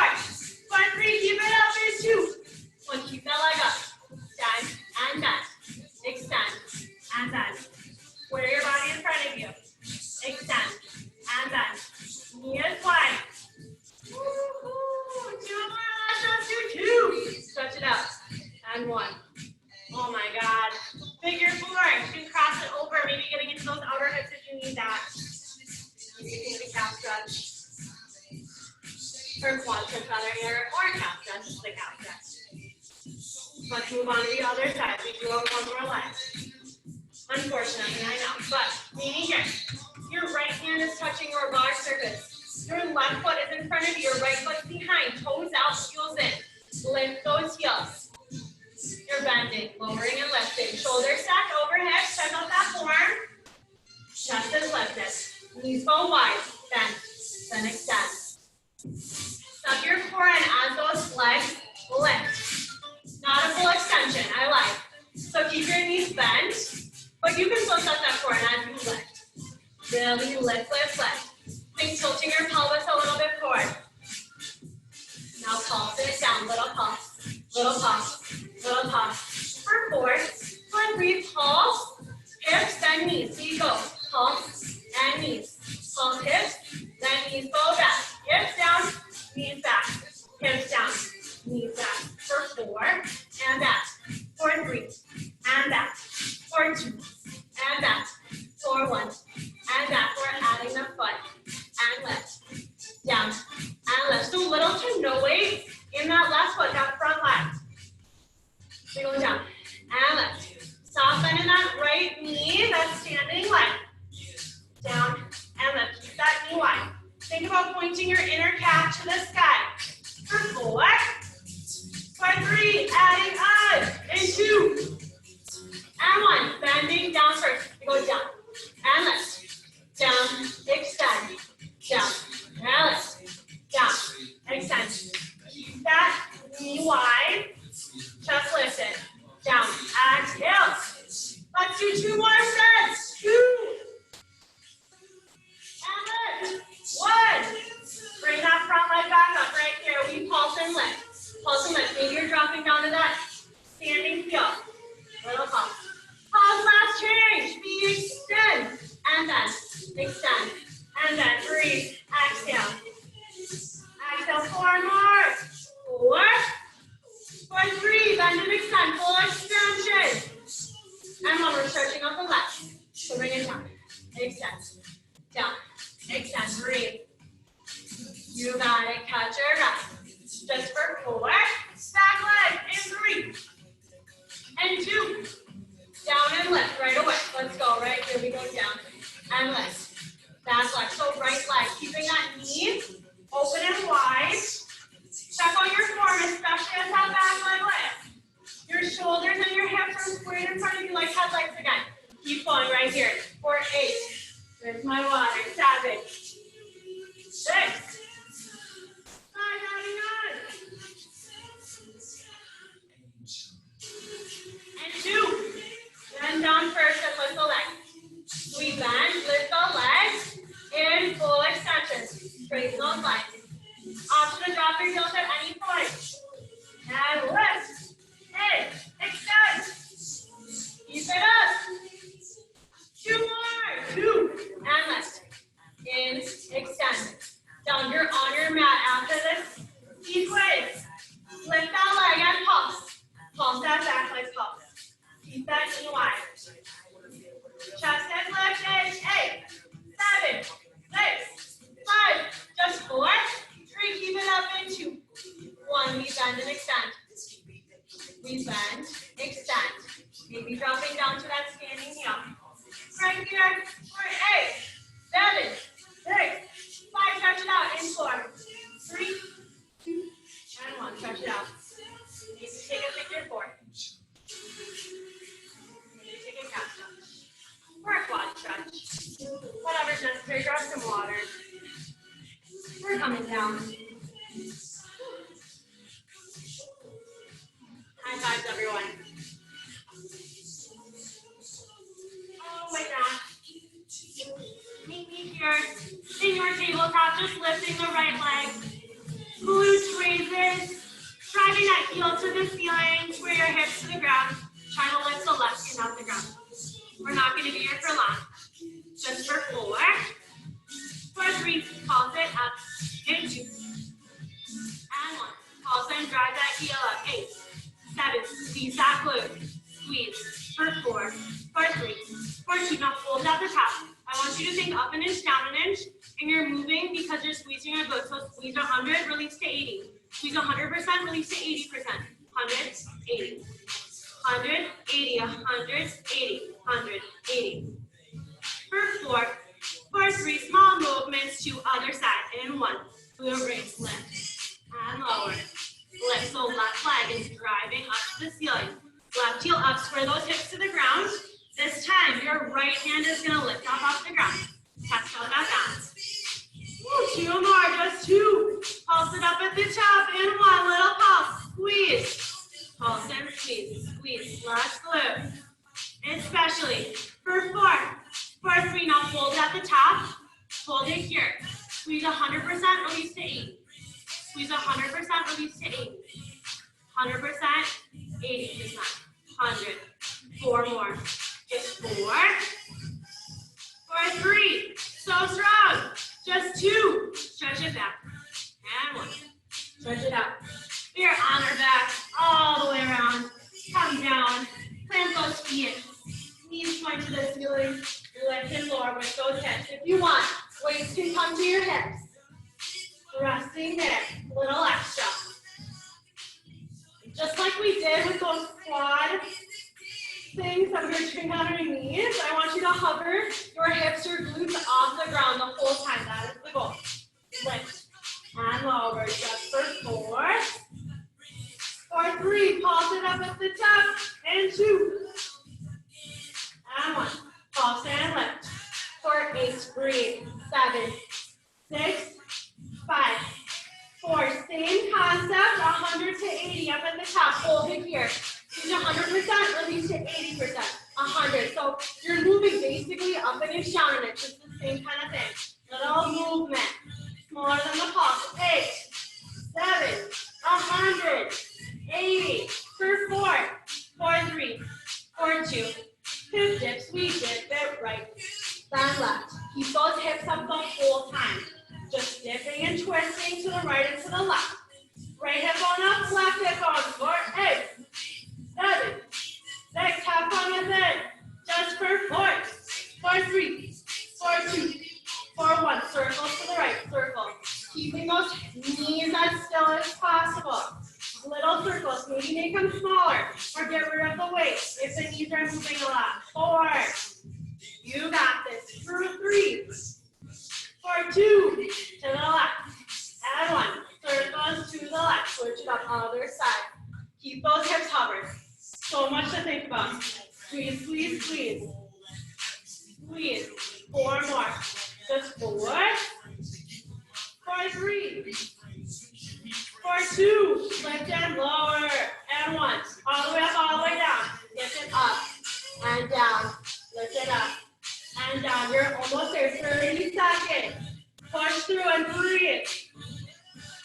For 3. Keep it up. There's 2. 1. Keep that leg up. Bend and bend. Extend and bend. Square your body in front of you. Extend and bend. Knee is wide. Woo-hoo. 2 more. Let's do 2. Stretch it out. And 1. Oh my God. Figure 4. You can cross it over. Maybe getting into those outer hips if you need that. You can do the calf stretch. Or quad stretch rather here. Or calf stretch. Just the calf stretch. Let's move on to the other side. We do have 1 more leg. Unfortunately, I know. But meaning here. Your right hand is touching your bar surface. Your left foot is in front of you. Your right foot's behind. Toes out, heels in. Lift those heels. You're bending, lowering and lifting. Shoulders stacked over hips. Check out that form. Chest is lifted. Knees go wide. Bend. tilting your pelvis a little bit forward. Now pulse it down, little pulse, little pulse, little pulse. For 4, 1, breathe, pulse, hips, then knees. Here you go, pulse and knees. Pulse, hips, then knees, go back. Hips down, knees back. Hips down, knees back. For 4, and back. For 3, and back. For 2, and back. For 1, and back. We're adding the foot, and lift, down, and lift. So little to no weight in that left foot, that front leg. So go down, and lift. Soften in that right knee, that standing leg. Down, and lift. Keep that knee wide. Think about pointing your inner calf to the sky. For 4, for 3, adding on, and 2, and 1. Bending down first. You go down, and lift. Down, extend, down, and lift. Down, extend. Keep that knee wide. Chest lifted. Down, exhale. Let's do 2 more sets. 2. And lift. 1. Bring that front leg back up right here. We pulse and lift. Pulse and lift. Maybe you're dropping down to that standing heel. Little pulse. Pause, last change. Feet extend. And then extend. And then breathe. Exhale. Exhale. 4 more. 4. For 3. Bend and extend. Full extension. And 1. We're stretching out the legs. So bring it down. Extend. Down. Extend. Breathe. You got it. Catch your breath. Just for 4. Back leg. And 3. And 2. Down and lift right away. Let's go. Right here we go down and lift. Back leg. So right leg. Keeping that knee open and wide. Check out your form, especially as that back leg lifts. Your shoulders and your hips are squared in front of you like head legs again. Keep going right here. For 8. There's my water. 7. 6. 5. Adding on. And 2. Bend down first and lift the leg. We bend, lift the legs in full extension. Straighten those legs. Option to drop your heels at any point. And lift. In. Extend. Keep it up. 2 more. 2. And lift. In. Extend. Down. You're on your mat after this. Keep weights. Lift that leg and pulse. Pulse that back leg pulse. Keep that knee wide. Chest is lifted. 8, 7, 6, 5. Just 4. 3. Keep it up in 2. 1. We bend and extend. We bend, extend. Maybe dropping down to that standing heel. Right here. For 8, 7, 6, 5. Stretch it out in 4. 3, 2, and 1. Stretch it out. Maybe take a figure 4. Take a calf stretch or a quad stretch. Whatever's necessary. Grab some water. We're coming down. High fives, everyone. Oh my gosh. Meet me here in your tabletop, just lifting the right leg. Glutes raises. Driving that heel to the ceiling. Square your hips to the ground. Try to lift the left hand off the ground. We're not going to be here for long. Just for 4. For 3, pulse it up. And 2. And 1. Pulse and drive that heel up. 8, 7. Squeeze that glute. Squeeze. For 4. For 3. For 2. Now hold at the top. I want you to think up an inch, down an inch. And you're moving because you're squeezing your glutes. So squeeze 100, release to 80. Squeeze 100%, release to 80%. 100, 80. 100, 80, 100, 80, 100, 80. For 4, for 3, small movements to other side. In 1, glute raise, lift, and lower. Lift, so left leg is driving up to the ceiling. Left heel up, square those hips to the ground. This time, your right hand is gonna lift up off the ground. Chest out back down. 2 more, just 2. Pulse it up at the top. In 1, little pulse, squeeze. Pulse and squeeze, squeeze, last glute. Especially for 4. For 3, now hold at the top. Hold it here. Squeeze 100%, release to 80. Squeeze 100%, release to 80. 100%, 80%. 100. 4 more. Just 4. For 3. So strong. Just 2. Stretch it back. And 1. Stretch it out. We are on our back all the way around. Come down. Plant those feet. Knees point to the ceiling. Lift and lower with those hips. If you want, weights can come to your hips. Resting there. A little extra. Just like we did with those quad things that we're doing on our knees, I want you to hover your hips or glutes off the ground the whole time. That is the goal. Lift and lower. Just for 4. For 3. Pulse it up at the top. And 2. And 1. Pulse and lift. For 8. Breathe. 7. 6. 5. 4. Same concept. 100 to 80 up at the top. Hold it here. Use 100%, release to 80%. 100. So you're moving basically up and down, and it's just the same kind of thing. Little movement. Smaller than the pulse. 8, 7, 100, 80. For 4. For 3. For 2. Hip dips. We dip it right. Then left. Keep those hips up the whole time. Just dipping and twisting to the right and to the left. Right hip bone up, left hip bone. For 8, 7, 6. Have fun with it. Just for 4. For 3. For 2. For 1. Circle to the right. Circle. Keeping those knees as still as possible. Little circles. Maybe make them smaller. Or get rid of the weight if the knees are moving a lot. 4. You got this. For 3. For 2. To the left. And 1. Circles to the left. Switch it up. Other side. Keep those hips hovered. So much to think about. Squeeze, squeeze, squeeze. Squeeze. 4 more. Just 4. For 3. For 2. Lift and lower. And 1. All the way up, all the way down. Lift it up. And down. Lift it up. And down. You're almost there. 30 seconds. Push through and breathe.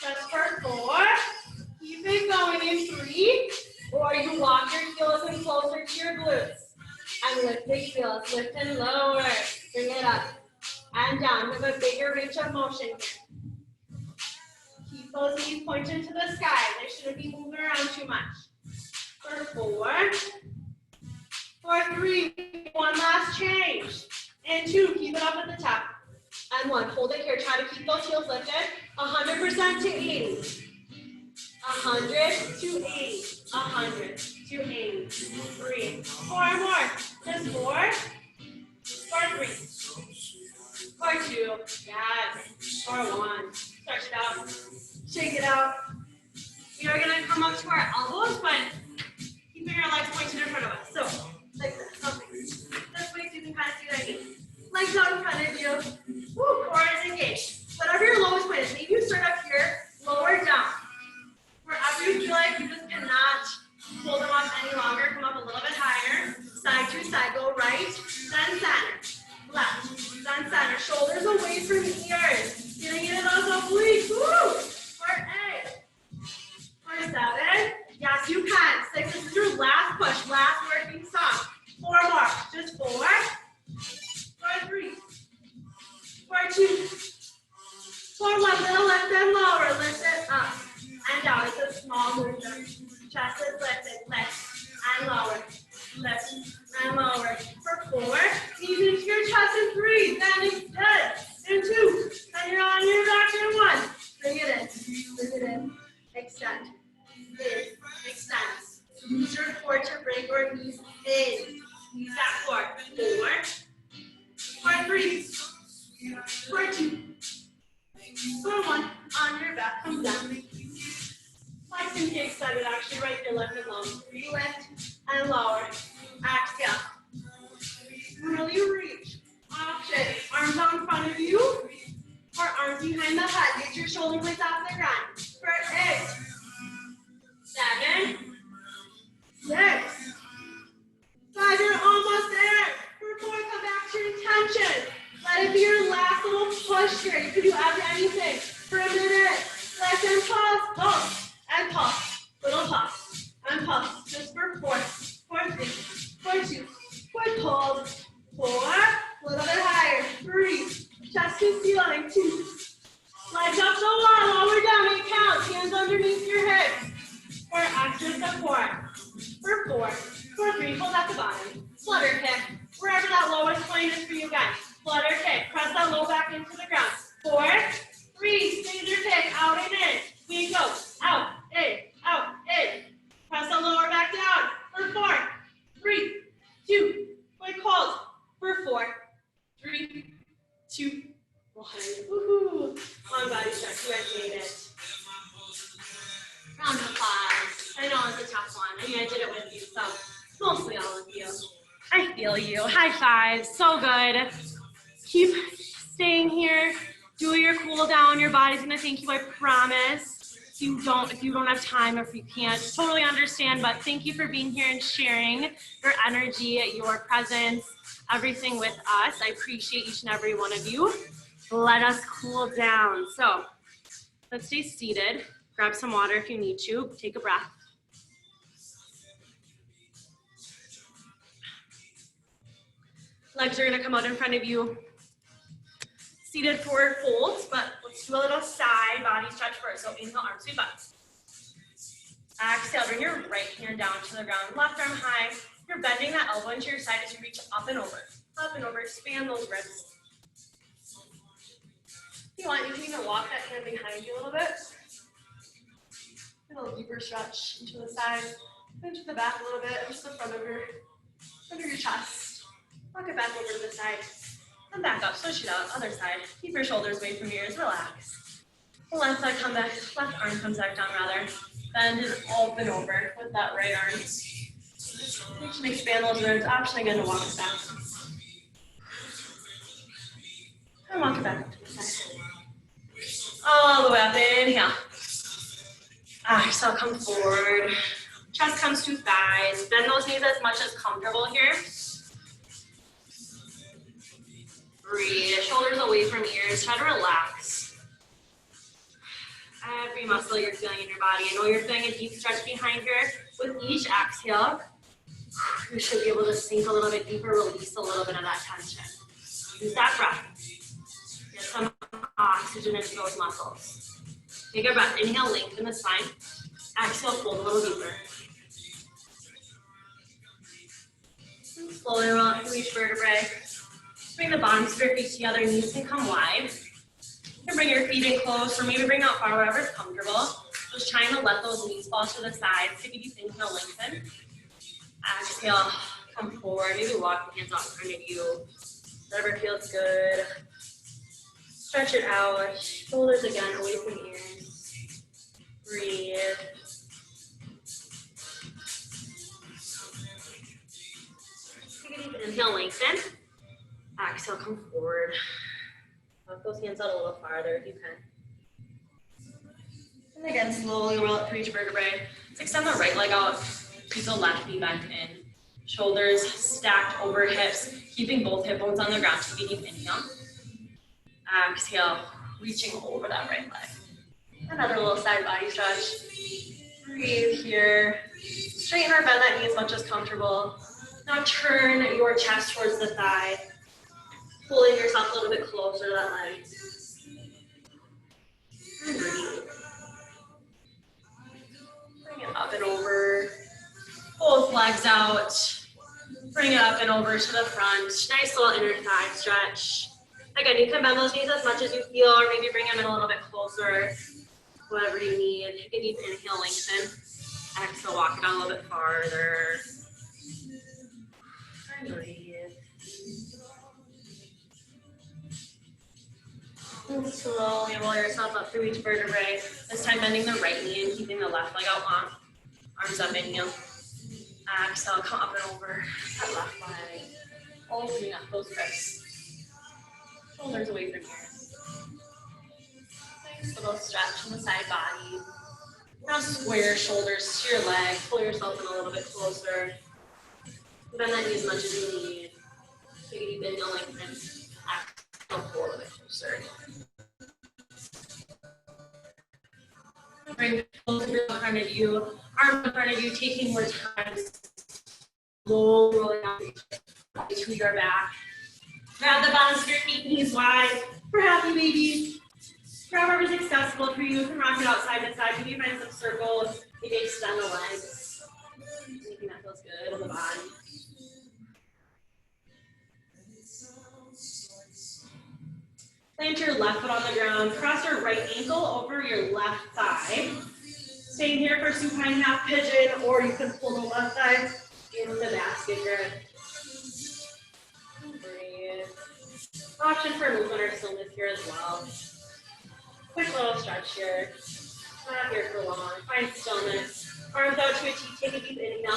Just for 4. Keep it going in 3. Or you walk your heels in closer to your glutes. And lift the heels. Lift and lower. Bring it up. And down. With a bigger range of motion here. Keep those knees pointed to the sky. They shouldn't be moving around too much. For 4. For 3. 1 last change. And 2. Keep it up at the top. And 1. Hold it here. Try to keep those heels lifted. 100% to 80. 100 to 80. 100 to 80. 3. 4 more. Just 4. For 3. For 2. Yes. For 1. Stretch it out. Shake it out. We are going to come up to our elbows, but keeping our legs pointed in front of us. So, like this. Okay. This way so you can kind of see what I mean. Legs out in front of you. Woo, core is engaged. Whatever your lowest point is, maybe you start up here, lower down. Wherever you feel like you just cannot hold them up any longer, come up a little bit higher. Side to side, go right, then center. Left, then center. Shoulders away from ears. Getting into those obliques. Woo! For 8. For 7. Yes, you can. 6. This is your last push, last working song. 4 more. Just 4. For 3. For 2. For 1. Little lift and lower. Lift it up. And down. It's a small movement. Chest is lifted. Lift and lower. Lift and lower. For 4. Knees into your chest and 3. Then extend. And 2. Then you're on your back and 1. Bring it in. Bring it in. Extend. In. Extend. Use your core to bring your knees in. Use that core. 4. For 3. For 2. For 1. On your back. Come down. Like some get excited actually right here, left and low. Lift and lower. Exhale. Really reach. Option. Arms out in front of you. Or arms behind the head. Get your shoulder blades off the ground. For 8. 7. 6. 5. You're almost there. For 4. Come back to your intention. Let it be your last little push here. You can do anything for a minute. Let them pause, and pause. Little pause, and pause. Just for 4, 4, 3, 4, 2, 4, hold. 4, a little bit higher. 3, chest to ceiling. 2, legs up the wall, lower down, 8 counts. Hands underneath your hips. For extra support. For 4, for 3, hold at the bottom. Flutter kick, wherever that lowest point is for you guys. Flutter kick, press that low back into the ground. 4, 3, Caesar kick, out and in. We go, out, in, press that lower back down. For 4, 3, 2, quick hold. For 4, 3, 2, 1. Woohoo! Long body stretch, you guys made it. Round of applause. I know it's a tough one. I mean, I did it with you, so mostly all of you. I feel you. High five. So good. Keep staying here. Do your cool down. Your body's gonna thank you, I promise. If you don't have time or if you can't, totally understand, but thank you for being here and sharing your energy, your presence, everything with us. I appreciate each and every one of you. Let us cool down. So let's stay seated. Grab some water if you need to. Take a breath. Legs are gonna come out in front of you. Seated forward folds, but let's do a little side body stretch first. So inhale, arms sweep up. Exhale, bring your right hand down to the ground. Left arm high. You're bending that elbow into your side as you reach up and over. Up and over, expand those ribs. If you want, you can even walk that hand behind you a little bit. A little deeper stretch into the side, into the back a little bit, into the front of your chest. Walk it back over to the side. And back up, switch it out, other side. Keep your shoulders away from your ears, relax. The left side come back, left arm comes back down rather. Bend and open over with that right arm. Reach and expand those ribs. Option again to walk it back. And walk it back up to the side. All the way up, inhale. Exhale, come forward. Chest comes to thighs. Bend those knees as much as comfortable here. Breathe, shoulders away from ears, try to relax. Every muscle you're feeling in your body. I know you're feeling a deep stretch behind here. With each exhale, you should be able to sink a little bit deeper, release a little bit of that tension. Use that breath. Get some oxygen into those muscles. Take a breath, inhale, lengthen the spine. Exhale, fold a little deeper. And slowly roll up through each vertebrae. Bring the bottoms of your feet together, knees can come wide. You can bring your feet in close or maybe bring out far, wherever it's comfortable. Just trying to let those knees fall to the side. Take a deep inhale, lengthen. Exhale, come forward. Maybe walk the hands out in front of you. Whatever feels good. Stretch it out. Shoulders again, away from ears. Breathe. Take a deep inhale, lengthen. Exhale, come forward. Walk those hands out a little farther if you can. And again, slowly roll up through each vertebrae. Let's extend the right leg out. Keep the left knee bent in. Shoulders stacked over hips, keeping both hip bones on the ground. Take a deep inhale. Exhale, reaching over that right leg. Another little side body stretch. Breathe here. Straighten or bend that knee as much as comfortable. Now turn your chest towards the thigh. Pulling yourself a little bit closer to that leg. And breathe. Bring it up and over. Both legs out. Bring it up and over to the front. Nice little inner thigh stretch. Again, you can bend those knees as much as you feel, or maybe bring them in a little bit closer. Whatever you need. Take a deep inhale, lengthen. Exhale, walk it down a little bit farther. And breathe. And slowly roll yourself up through each vertebrae. This time bending the right knee and keeping the left leg out long. Arms up, inhale. Exhale, come up and over that left leg. Opening up those wrists. Shoulders away from ears. Nice little stretch on the side body. Now square shoulders to your leg. Pull yourself in a little bit closer. Bend that knee as much as you need. Take a deep inhale, lengthen. Exhale, pull a little bit closer. Bring shoulders in front of you, arms in front of you, taking more time. Rolling out to your back. Grab the bottoms of your feet, knees wide. For happy babies. Grab whatever's accessible for you. You can rock it out side to side. Maybe find some circles. Maybe extend the legs. Anything that feels good on the body. Plant your left foot on the ground. Cross your right ankle over your left thigh. Staying here for supine half pigeon, or you can pull the left thigh into the basket grip. Breathe. Option for movement or stillness here as well. Quick little stretch here. Not here for long. Find stillness. Arms out to a T. Take a deep inhale.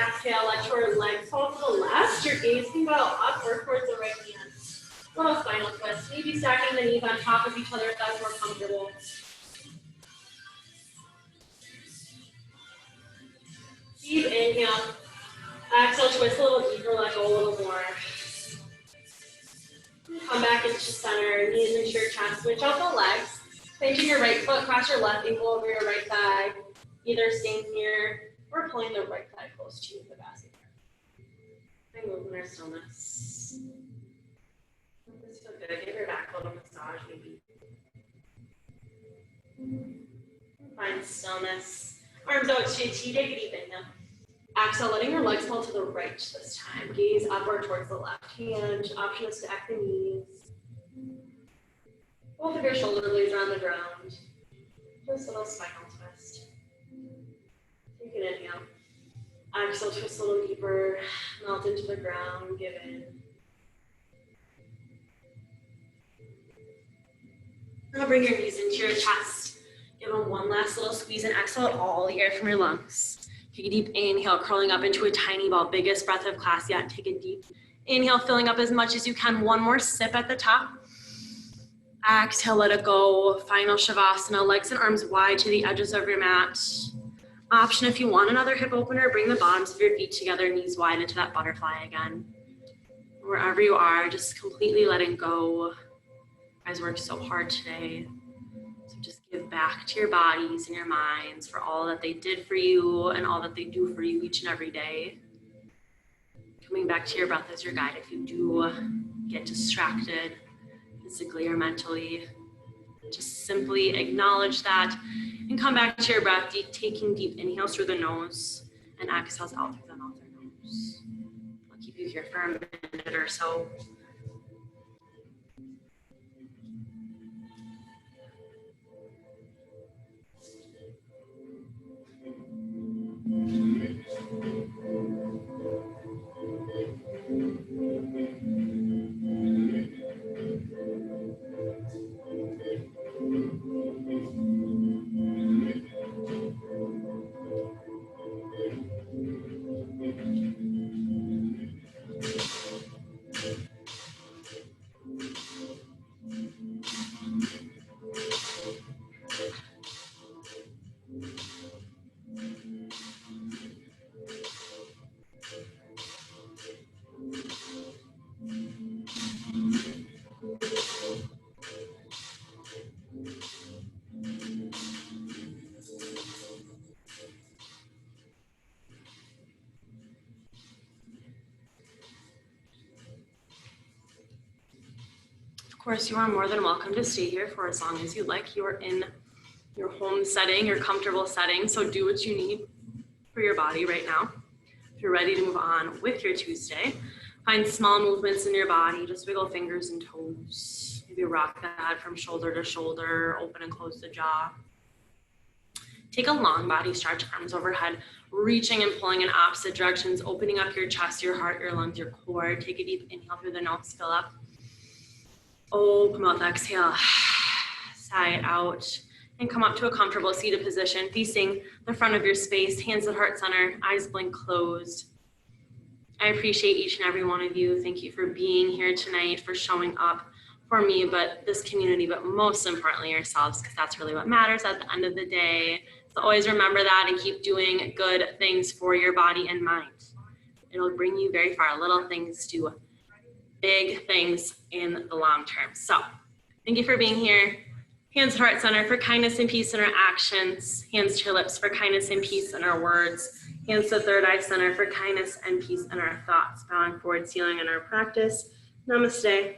Exhale. Let your legs fall to the left. Your gaze can go up or towards the right hand. Little spinal twist. Maybe stacking the knees on top of each other if that's more comfortable. Deep inhale. Exhale, twist a little deeper, let go a little more. Come back into center, knees into your chest. Switch out the legs. Planting your right foot, cross your left ankle over your right thigh. Either staying here or pulling the right thigh close to the basket. And movement or stillness. This feels good. Give your back a little massage, maybe. Find stillness. Arms out to your T. Take a deep inhale. Exhale, letting your legs fall to the right this time. Gaze upward towards the left hand. Option is to stack the knees. Both of your shoulder blades are on the ground. Just a little spinal twist. Take an inhale. Exhale, twist a little deeper. Melt into the ground. Give in. Now bring your knees into your chest. Give them one last little squeeze and exhale all the air from your lungs. Take a deep inhale, curling up into a tiny ball. Biggest breath of class yet. Take a deep inhale, filling up as much as you can. One more sip at the top. Exhale, let it go. Final Shavasana. Legs and arms wide to the edges of your mat. Option if you want another hip opener, bring the bottoms of your feet together, knees wide into that butterfly again. Wherever you are, just completely letting go. You guys worked so hard today. Just give back to your bodies and your minds for all that they did for you and all that they do for you each and every day. Coming back to your breath as your guide if you do get distracted physically or mentally. Just simply acknowledge that and come back to your breath, taking deep inhales through the nose and exhales out through the mouth or nose. I'll keep you here for a minute or so. Of course, you are more than welcome to stay here for as long as you like. You are in your home setting, your comfortable setting, so do what you need for your body right now. If you're ready to move on with your Tuesday, find small movements in your body, just wiggle fingers and toes. Maybe rock the head from shoulder to shoulder, open and close the jaw. Take a long body stretch, arms overhead, reaching and pulling in opposite directions, opening up your chest, your heart, your lungs, your core. Take a deep inhale through the nose, fill up. Open mouth, exhale, sigh it out, and come up to a comfortable seated position, facing the front of your space, hands at heart center, eyes blink closed. I appreciate each and every one of you. Thank you for being here tonight, for showing up for me, but this community, but most importantly yourselves, because that's really what matters at the end of the day. So always remember that and keep doing good things for your body and mind. It'll bring you very far. Little things do big things in the long term. So thank you for being here. Hands to heart center for kindness and peace in our actions. Hands to your lips for kindness and peace in our words. Hands to third eye center for kindness and peace in our thoughts. Bowing forward, sealing in our practice. Namaste.